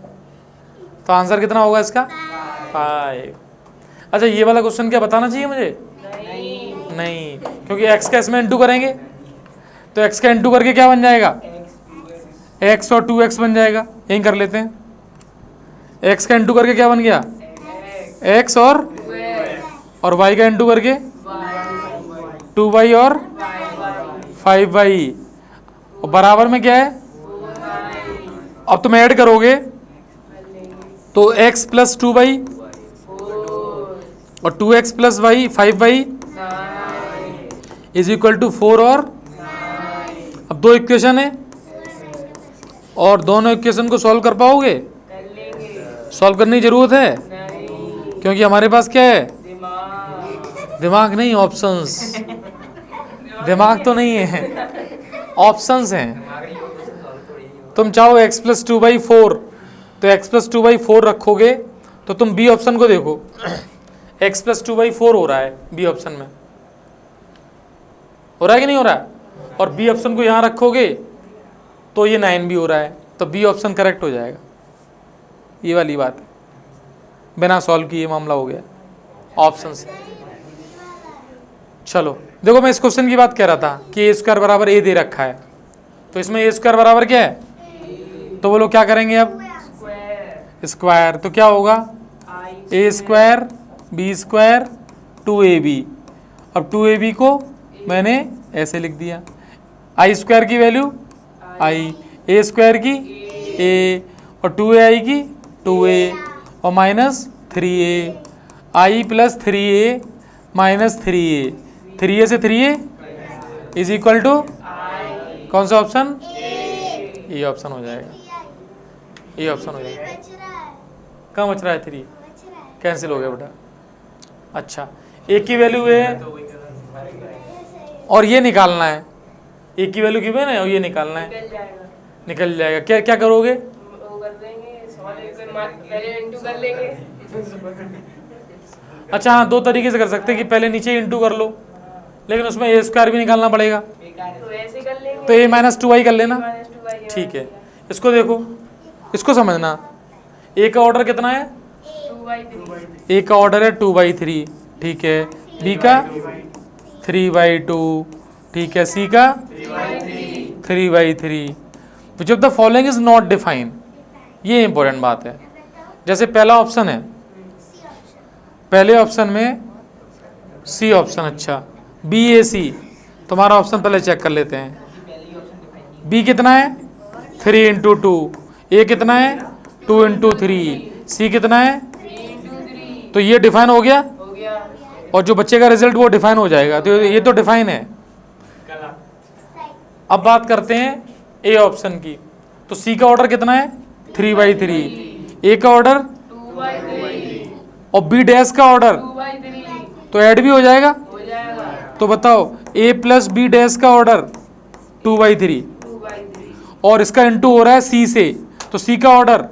तो आंसर कितना होगा इसका 5। अच्छा ये वाला क्वेश्चन क्या बताना चाहिए मुझे, नहीं, क्योंकि x का इसमें इंटू करेंगे, तो x का इंटू करके क्या बन जाएगा x और 2x बन जाएगा, यहीं कर लेते हैं। x का इंटू करके क्या बन गया, x और y का इंटू करके 2y और 5y, और बराबर में क्या है, अब तुम ऐड करोगे तो x प्लस 2y और 2x plus y 5y is equal to 4 और अब दो इक्वेशन है और दोनों इक्वेशन को सॉल्व कर पाओगे, सॉल्व करने की जरूरत है क्योंकि हमारे पास क्या है, दिमाग नहीं, ऑप्शंस। दिमाग तो नहीं है, ऑप्शंस हैं। तुम चाहो x प्लस 2/4 तो x प्लस 2/4 रखोगे तो तुम बी ऑप्शन को देखो, x प्लस 2/4 हो रहा है बी ऑप्शन में, हो रहा है कि नहीं हो रहा है, और बी ऑप्शन को यहाँ रखोगे तो ये 9 भी हो रहा है, तो बी ऑप्शन करेक्ट हो जाएगा। ये वाली बात है, बिना सॉल्व किए मामला हो गया ऑप्शन से। चलो देखो, मैं इस क्वेश्चन की बात कह रहा था कि a² बराबर a दे रखा है, तो इसमें a² बराबर क्या है, तो वो लोग क्या करेंगे अब, स्क्वायर, तो क्या होगा a² b² 2ab, अब 2ab को मैंने ऐसे लिख दिया, i² की वैल्यू i, a² की a और 2ai की 2a और minus 3a, i plus 3a minus 3a, 3a से 3a इज इक्वल टू कौन सा ऑप्शन, ये ऑप्शन हो जाएगा, ये ऑप्शन हो जाएगा। कहाँ बच रहा है, 3 कैंसिल हो गया बेटा। अच्छा, एक की वैल्यू है और ये निकालना है, एक की वैल्यू की है ना, और ये निकालना है, निकल जाएगा। क्या क्या करोगे, वो कर देंगे, पहले इंटू कर लेंगे। अच्छा हाँ, दो तरीके से कर सकते हैं कि पहले नीचे इंटू कर लो, लेकिन उसमें a² भी निकालना पड़ेगा, तो ऐसे कर लेंगे, तो a माइनस 2y कर लेना। -2y ठीक है, इसको देखो, इसको समझना, a का ऑर्डर कितना है, 2/3 a का ऑर्डर है 2/3, ठीक है, b का 3/2, ठीक है, c का 3/3, which of the following is not define. ये इंपॉर्टेंट बात है। जैसे पहला ऑप्शन है, पहले ऑप्शन में सी ऑप्शन, अच्छा BAC, तुम्हारा ऑप्शन पहले चेक कर लेते हैं। B कितना है 3 × 2, A कितना है 2 × 3, C कितना है, 3 × 3 तो ये डिफाइन हो गया, हो गया। और जो बच्चे का रिजल्ट वो डिफाइन हो जाएगा, तो ये तो डिफाइन है। अब बात करते हैं A ऑप्शन की, तो C का ऑर्डर कितना है 3/3, A का ऑर्डर 2/3 और B डैश का ऑर्डर 2/3 तो ऐड भी हो जाएगा। हो जाएगा, तो बताओ A प्लस B डैश का ऑर्डर 2/3 2/3 और इसका इंटू हो रहा है C से, तो C का ऑर्डर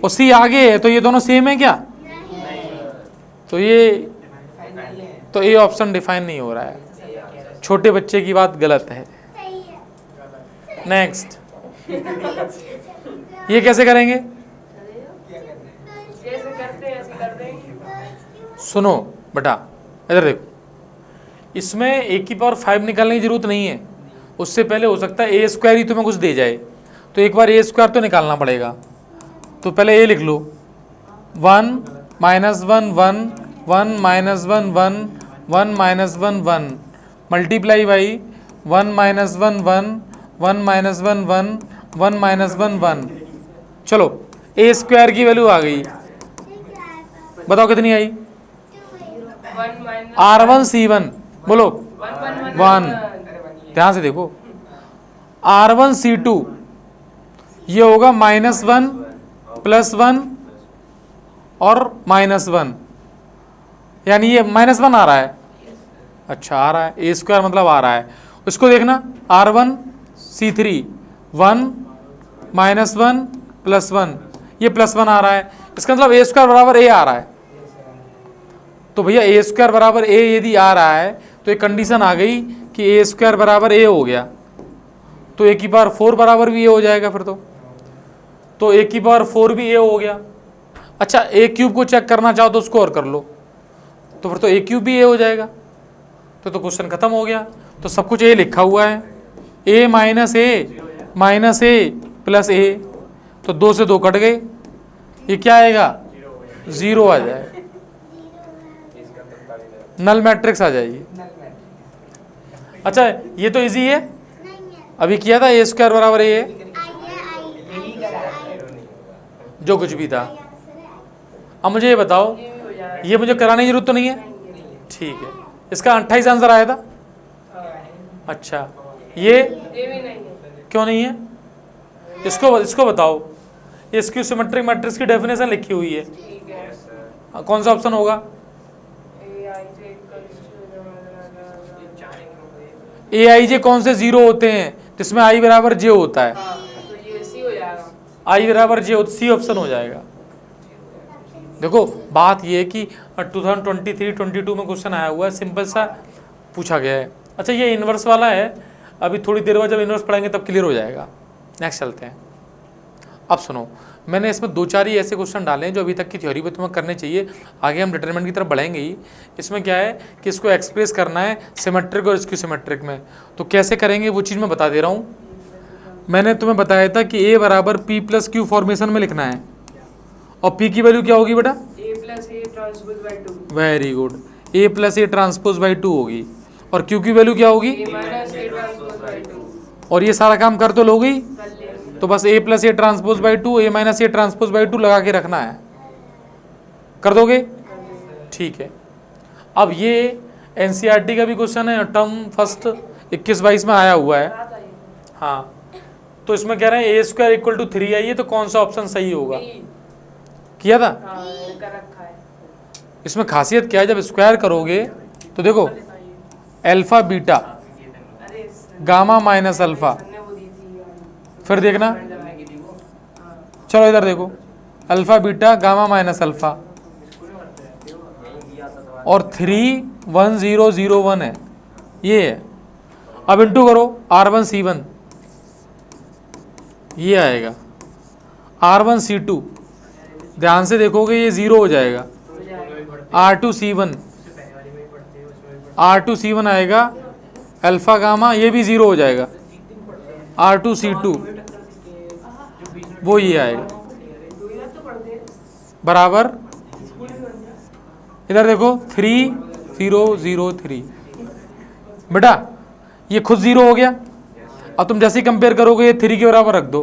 और C आगे है, तो ये दोनों सेम है क्या, तो ये तो A ऑप्शन डिफाइन नहीं हो रहा है, छोटे बच्चे की बात गलत है। नेक्स्ट, ये कैसे करेंगे, जैसे करते हैं ऐसे कर देंगे। सुनो बेटा, इधर देखो, इसमें a⁵ निकालने की जरूरत नहीं है, उससे पहले हो सकता है a² ही तुम्हें कुछ दे जाए, तो एक बार a² तो निकालना पड़ेगा। तो पहले a लिख लो, 1 - 1 1 1 - 1 1 1 -1 1 मल्टीप्लाई बाई 1 - 1 1 1 - 1 1 1 -1 1। चलो a² की वैल्यू आ गई, बताओ कितनी आई, 1 - R1C1 बोलो 1, ध्यान से देखो, R1C2 ये होगा -1 +1 और -1, यानी ये -1 आ रहा है, अच्छा आ रहा है, a² मतलब आ रहा है। इसको देखना, R1C3 1 -1 +1, ये +1 आ रहा है, इसका मतलब a² बराबर a आ रहा है। तो भैया a² बराबर a यदि आ रहा है तो एक कंडीशन आ गई कि a² बराबर a हो गया, तो a⁴ बराबर भी a हो जाएगा फिर तो a⁴ भी a हो गया। अच्छा a³ को चेक करना चाहो तो उसको और कर लो, तो फिर तो a³ भी a हो जाएगा, तो क्वेश्चन खत्म हो गया। तो सब कुछ a लिखा हुआ है, a - a minus A plus A, तो 2 से 2 कट गए, ये क्या आएगा 0 आ जाएगा, नल मैट्रिक्स आ जाएगी। अच्छा ये तो इजी है, अभी किया था ए स्क्वायर बराबर ए है, जो कुछ भी था। अब मुझे ये बताओ, ये भी हो जाएगा। ये मुझे कराने की जरूरत तो नहीं है, ठीक है। इसका 28 आंसर आया था। अच्छा ये ये भी नहीं है। क्यों नहीं है, इसको बताओ। ये स्क्यू सिमेट्रिक मैट्रिक्स की डेफिनेशन लिखी हुई है, ठीक है। कौन सा ऑप्शन होगा? ए आई जे कौन से 0 होते हैं जिसमें आई बराबर जे होता है, हाँ, तो ये सी हो जाएगा। आई बराबर जे, सी ऑप्शन हो जाएगा। देखो बात ये है कि 2023-22 में क्वेश्चन आया हुआ है, सिंपल सा पूछा गया है। अच्छा ये इन्वर्स वाला है, अभी थोड़ी देर बाद जब इन्वर्स पढ़ेंगे तब क्लियर हो जाएगा। नेक्स्ट चलते हैं। अब सुनो, मैंने इसमें 2-4 ही ऐसे क्वेश्चन डाले हैं जो अभी तक की थ्योरी पे तुम्हें करने चाहिए, आगे हम डिटरमिनेंट की तरफ बढ़ेंगे ही। इसमें क्या है कि इसको एक्सप्रेस करना है सिमेट्रिक और स्क्यू सिमेट्रिक में, तो कैसे करेंगे वो चीज़ मैं बता दे रहा हूँ। मैंने तुम्हें बताया था कि ए बराबर पी प्लस क्यू फॉर्मेशन में लिखना है, और पी की वैल्यू क्या होगी बेटा? A plus A transpose by 2। Very good, A plus A transpose by 2 होगी, और क्यू की वैल्यू क्या होगी? A minus A transpose by 2 और ये सारा काम कर तो लोगे ही, कर लेंगे। तो बस A plus A transpose by 2, A minus A transpose by 2 लगा के रखना है, कर दोगे? ठीक है। अब ये एनसीईआरटी का भी क्वेश्चन है, टर्म फर्स्ट 21-22 में आया हुआ है। बात आई है। हाँ, तो इसमें कह रहे हैं ए स्क्वायर इक्वल टू 3 आई है, तो कौन सा ऑप्शन सही होगा? बी। किया था हाँ, कर रखा है। इसमें खासियत क्या है, जब स्क्वायर करोगे तो देखो अल्फा बीटा अरे गामा माइनस अल्फा, हमने वो दी थी। फिर देखना, चलो इधर देखो, alpha beta gamma minus alpha, और 31001 है, ये है। अब इंटू करो R1C1, ये आएगा R1C2, ध्यान से देखोगे ये 0 हो जाएगा, R2C1 आएगा, अल्फा गामा ये भी 0 हो जाएगा, R2C2 वो ये आएगा बराबर, इधर देखो 3003, बेटा ये खुद 0 हो गया। अब तुम जैसे ही कंपेयर करोगे ये 3 के बराबर रख दो,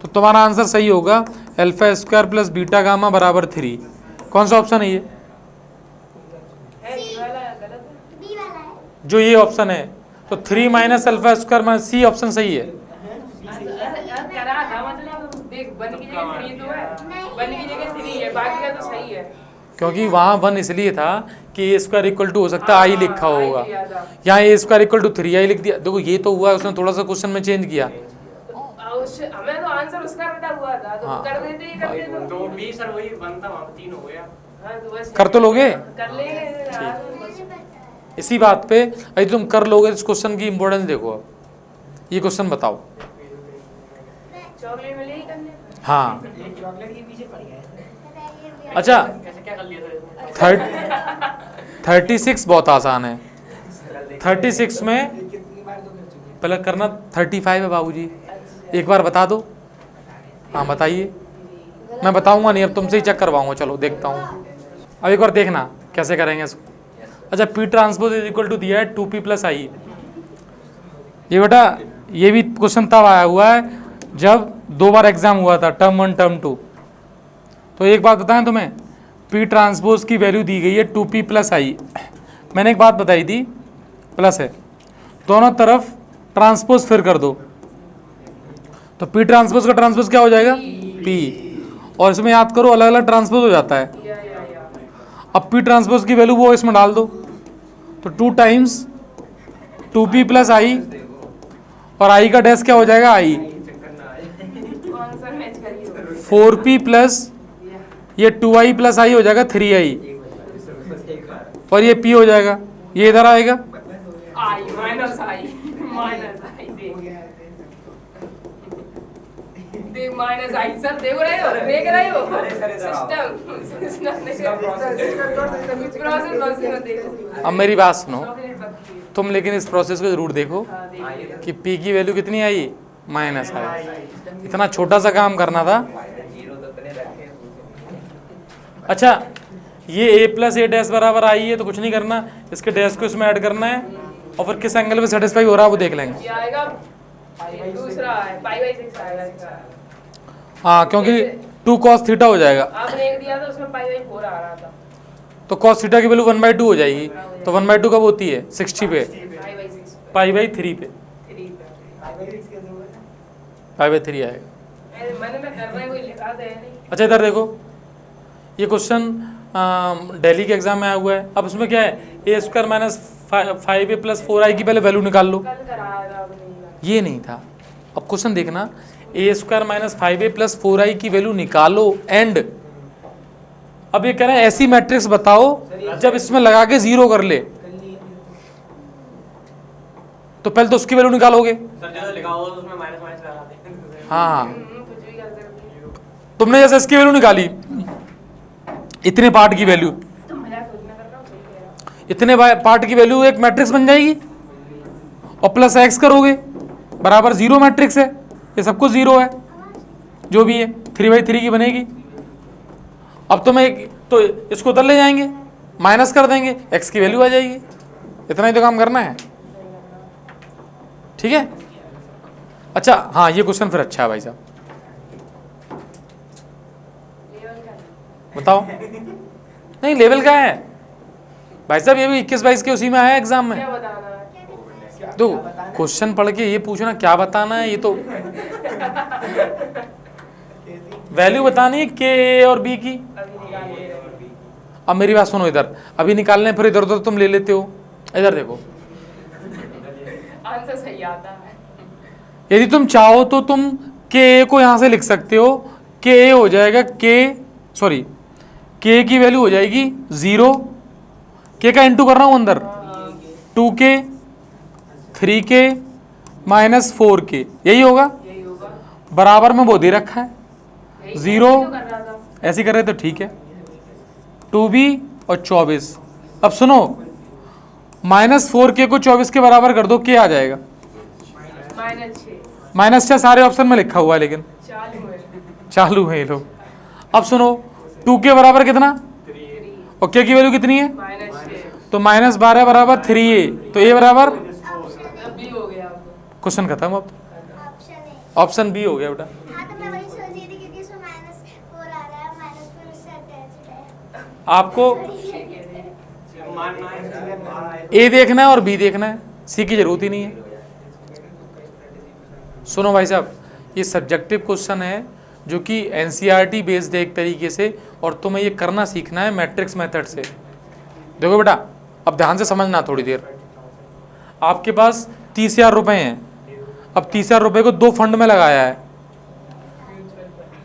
तो तुम्हारा आंसर सही होगा, alpha square plus beta gamma बराबर 3। कौन सा ऑप्शन है ये? जो ये ऑप्शन है, तो 3 minus alpha square minus C option सही है। करा था मतलब देख, बन की जगह 3 तो है, बन की जगह 3 है, बाकी का तो सही है। क्योंकि वहाँ 1 इसलिए था कि ए स्क्वायर इक्वल टू हो सकता है आई लिखा होगा, आई लिया था। यहाँ ए स्क्वायर इक्वल टू 3 आई लिख दिया। देखो ये तो हुआ, उसने थोड़ा सा क्वेश्चन में चेंज किया। हमें तो आंसर उसका बेटा हुआ था, तो हाँ। कर देते ही कर देते तो। तो भी सर वही बनता, वहाँ 3 हो गया। हाँ, तो बस कर तो लोगे? कर लेंगे यार, बस। इसी बात पे यदि तुम कर लोगे इस क्वेश्चन की इंपॉर्टेंस देखो। अब ये क्वेश्चन बताओ। चॉकलेट मिलेगी करने। हाँ चॉकलेट के पीछे पड़ गया। अच्छा, कैसे क्या कर लिया था? 36 बहुत आसान है। 36 में पहले करना 35 है बाबूजी, एक बार बता दो। हाँ बताइए, मैं बताऊंगा नहीं, अब तुमसे ही चेक करवाऊंगा। चलो देखता हूँ, अब एक बार देखना कैसे करेंगे इसको। अच्छा, P transpose is equal to दिया है 2p प्लस आई। ये बेटा ये भी क्वेश्चन तब आया हुआ है जब 2 बार एग्जाम हुआ था, टर्म 1 टर्म 2। तो एक बात बताएं तुम्हें, पी ट्रांसपोज की वैल्यू दी गई है 2p प्लस आई। मैंने एक बात बताई थी, प्लस है, दोनों तरफ ट्रांसपोज फिर कर दो, तो पी ट्रांसपोज का ट्रांसपोज क्या हो जाएगा? पी। और इसमें याद करो अलग अलग ट्रांसपोज हो जाता है। या। अब पी ट्रांसपोज की वैल्यू वो इसमें डाल दो, तो 2 टाइम्स 2p प्लस आई, और आई का डैश क्या हो जाएगा? आई। कौन सा मैच करिए? 4p प्लस ये 2i प्लस आई हो जाएगा 3i, और ये p हो जाएगा, ये इधर आएगा। आई माइनस आई देख, माइनस आई सर देख रहे हो सिस्टम देखो। अब मेरी बात सुनो चॉकलेट पक्की है। तुम, लेकिन इस प्रोसेस को जरूर देखो हाँ, देखिए। कि p की वैल्यू कितनी आई, माइनस आएगा। इतना छोटा सा काम करना था। अच्छा, ये a प्लस ए डैश बराबर आई है तो कुछ नहीं करना, इसके डैश को इसमें ऐड करना है और फिर किस एंगल पे सेटिस्फाई हो रहा है वो देख लेंगे। ये आएगा दूसरा है π/6 आएगा इसका। हाँ, क्योंकि 2 cos थीटा हो जाएगा, आपने एक दिया था उसमें π/4 आ रहा था, तो cos थीटा की वैल्यू 1/2 हो जाएगी। तो 1/2 कब होती है? 60 पे, π/6 π/3 पे, 3 π/3 आएगा। मैंने मैं कर रहा है, कोई लिखा तो है नहीं। अच्छा, इधर देखो, ये क्वेश्चन दिल्ली के एग्जाम में आया हुआ है। अब इसमें क्या है, ए square minus 5a plus 4i की पहले वैल्यू निकाल लो। कल कराया था आपने। ये नहीं था। अब क्वेश्चन देखना, ए square minus 5a plus 4i की वैल्यू निकालो एंड अब ये कह रहे हैं ऐसी मैट्रिक्स बताओ जब इसमें लगा के 0 कर ले, तो पहले तो उसकी वैल्यू निकालोगे। सर जैसे लिखा हो उसमें माइनस माइनस लगा दें। हाँ, कुछ भी कर सकते हो। तुमने जैसे इसकी वैल्यू निकाली, इतने पार्ट की वैल्यू, तो मजाक कुछ ना कर रहा हूँ, सही कह रहा हूँ। इतने पार्ट की वैल्यू एक मैट्रिक्स बन जाएगी और प्लस एक्स करोगे बराबर 0 मैट्रिक्स है, ये सब कुछ 0 है, जो भी है 3/3 की बनेगी। अब तुम्हें तो इसको उधर ले जाएंगे, माइनस कर देंगे, एक्स की वैल्यू आ जाएगी। इतना ही तो काम करना है, ठीक है। अच्छा हाँ, ये क्वेश्चन फिर अच्छा है भाई साहब, लेवल का है। बताओ। नहीं, लेवल का है भाई साहब, ये भी 21-22 के उसी में आया एग्जाम में। क्या बताना है? तो क्वेश्चन पढ़ के ये पूछना क्या बताना है, ये तो वैल्यू बतानी है के और बी की। अभी निकालिए। अब मेरी बात सुनो, इधर अभी निकालने फिर इधर उधर तुम ले लेते हो। इधर देखो, आंसर सही आता है। यदि तुम चाहो तो तुम के को यहां से लिख सकते हो, के हो जाएगा के की वैल्यू हो जाएगी 0, के का इंटू कर रहा हूं अंदर, 2k 3k माइनस 4k, यही होगा। यही होगा। बराबर में वो दे रखा है यही 0, तो कर रहा था। ऐसे कर रहे तो ठीक है, 2b और 24। अब सुनो, -4k को 24 के बराबर कर दो, के आ जाएगा -6 -6 सारे ऑप्शन में लिखा हुआ है, लेकिन चालू है। चालू है ये लोग। अब सुनो, 2k बराबर कितना 3 और k की वैल्यू कितनी है, -6 तो -12 बराबर 3a, तो a बराबर, अब भी हो गया आपको। क्वेश्चन खत्म। अब ऑप्शन है। ऑप्शन बी हो गया बेटा। हाँ, तो मैं वही सोच रही थी क्योंकि इसमें -4 आ रहा है, -4 उससे अटैच्ड है। आपको मानना है ए देखना है और बी देखना है, सी की जरूरत ही नहीं है। सुनो भाई साहब, ये सब्जेक्टिव क्वेश्चन है जो कि एनसीईआरटी बेस्ड है एक तरीके से, और तुम्हें ये करना सीखना है मैट्रिक्स मेथड से। देखो बेटा, अब ध्यान से समझना थोड़ी देर। आपके पास 30,000 रुपए हैं, अब 30,000 रुपए को 2 फंड में लगाया है।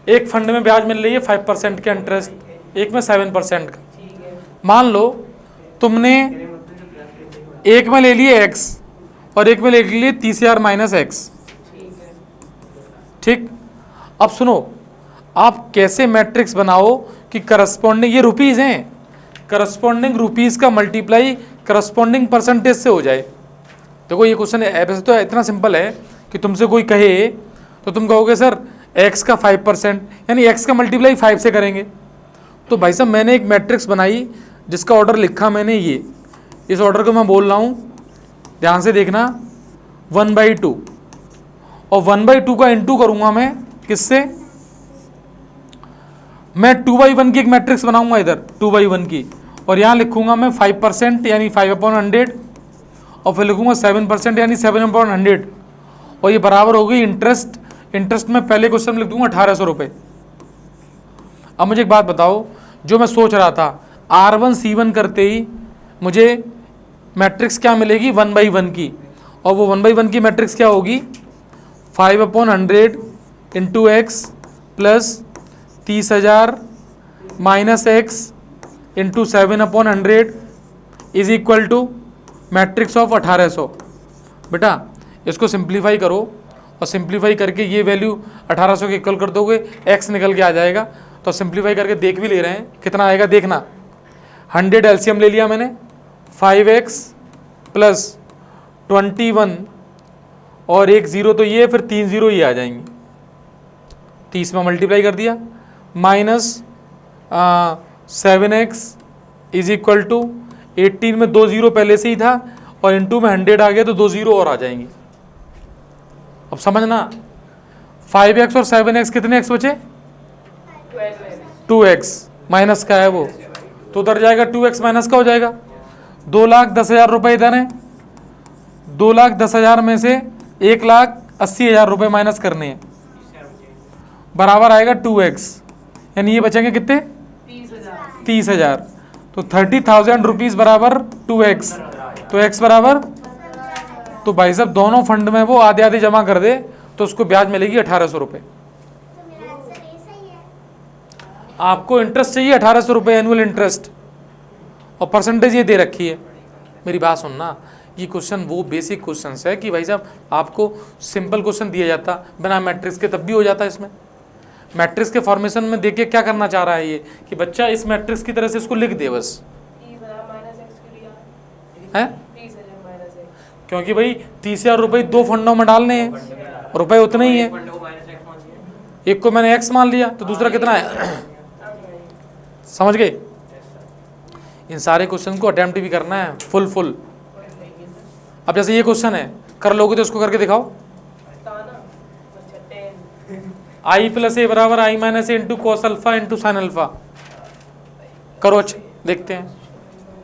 एक फंड में ब्याज मिल रही है 5% का इंटरेस्ट, एक में 7% का। ठीक है। मान लो तुमने एक में ले लिए x और एक में ले लिए 30,000 माइनस x, ठीक है। ठीक। अब सुनो, आप कैसे मैट्रिक्स बनाओ कि करस्पॉन्डिंग, ये रुपीज हैं, करस्पॉन्डिंग रुपीज का मल्टीप्लाई करस्पॉन्डिंग परसेंटेज से हो जाए। देखो ये क्वेश्चन वैसे तो इतना सिंपल है कि तुमसे कोई कहे तो तुम कहोगे सर x का 5%, यानी x का मल्टीप्लाई 5 से करेंगे। तो भाई साहब मैंने एक मैट्रिक्स बनाई जिसका ऑर्डर लिखा मैंने ये, इस ऑर्डर को मैं बोल रहा हूँ, ध्यान से देखना, 1/2, और 1/2 का इंटू करूंगा मैं किससे, मैं 2/1 की एक मैट्रिक्स बनाऊंगा इधर 2/1 की, और यहाँ लिखूंगा मैं 5% यानी 5/100, और फिर लिखूंगा 7% यानी 7/100, और ये बराबर हो गई इंटरेस्ट में पहले क्वेश्चन में लिख दूंगा 1800 रुपये। अब मुझे एक बात बताओ, जो मैं सोच रहा था R1 C1 करते ही मुझे मैट्रिक्स क्या मिलेगी 1/1 की, और वो 1/1 की मैट्रिक्स क्या होगी 5/100 into X plus 30,000 minus X into 7/100 is equal to matrix of 1800। बेटा इसको सिंप्लीफाई करो, और सिंप्लीफाई करके ये वैल्यू 1800 के इक्वल कर दोगे, एक्स निकल के आ जाएगा। तो सिंप्लीफाई करके देख भी ले रहे हैं कितना आएगा, देखना। 100 एलसीएम ले लिया मैंने, 5x प्लस 21 और एक जीरो तो ये, फिर 3 जीरो ये आ जाएंगे। 30 में मल्टीप्लाई कर दिया, minus 7x is equal to 18 में 2 जीरो पहले से ही था और इंटू में 100 आ गया तो 2 जीरो और आ जाएंगे। अब समझना 5x और 7x कितने x बचे? 2x माइनस का है वो, तो उधर जाएगा 2x माइनस का हो जाएगा। 2,10,000 रुपये इधर है, 2,10,000 में से 1,80,000 रुपये माइनस करने हैं, बराबर आएगा 2x, यानी ये बचेंगे कितने? 30,000। तो 30,000 रुपीज़ बराबर 2x, तो x बराबर, तो भाई साहब दोनों फंड में वो आधे आधे जमा कर दे तो उसको ब्याज मिलेगी 1,800 रुपये। तो मेरा आंसर ये सही है। आपको इंटरेस्ट चाहिए 1,800 रुपये एनुअल इंटरेस्ट, और परसेंटेज ये दे रखी है। मेरी बात सुनना, ये क्वेश्चन वो बेसिक क्वेश्चन है कि भाई साहब आपको सिंपल क्वेश्चन दिया जाता बिना मैट्रिक्स के तब भी हो जाता है। इसमें मैट्रिक्स के फॉर्मेशन में देखिए क्या करना चाह रहा है ये कि बच्चा इस मैट्रिक्स की तरह से इसको लिख दे बस, है? क्योंकि भाई 30,000 रुपये 2 फंडों में डालने हैं, रुपए उतने ही हैं। फंड को माइनस एक्स मान लिया। एक को मैंने x मान लिया तो दूसरा कितना है? समझ गए? इन सारे क्वेश्चन को अटेम्प्ट भी करना है फुल। अब जैसे ये क्वेश्चन है, कर लोगे तो इसको करके दिखाओ। i प्लस ए बराबर i minus A into cos alpha into sine alpha, करो, अच्छा देखते हैं।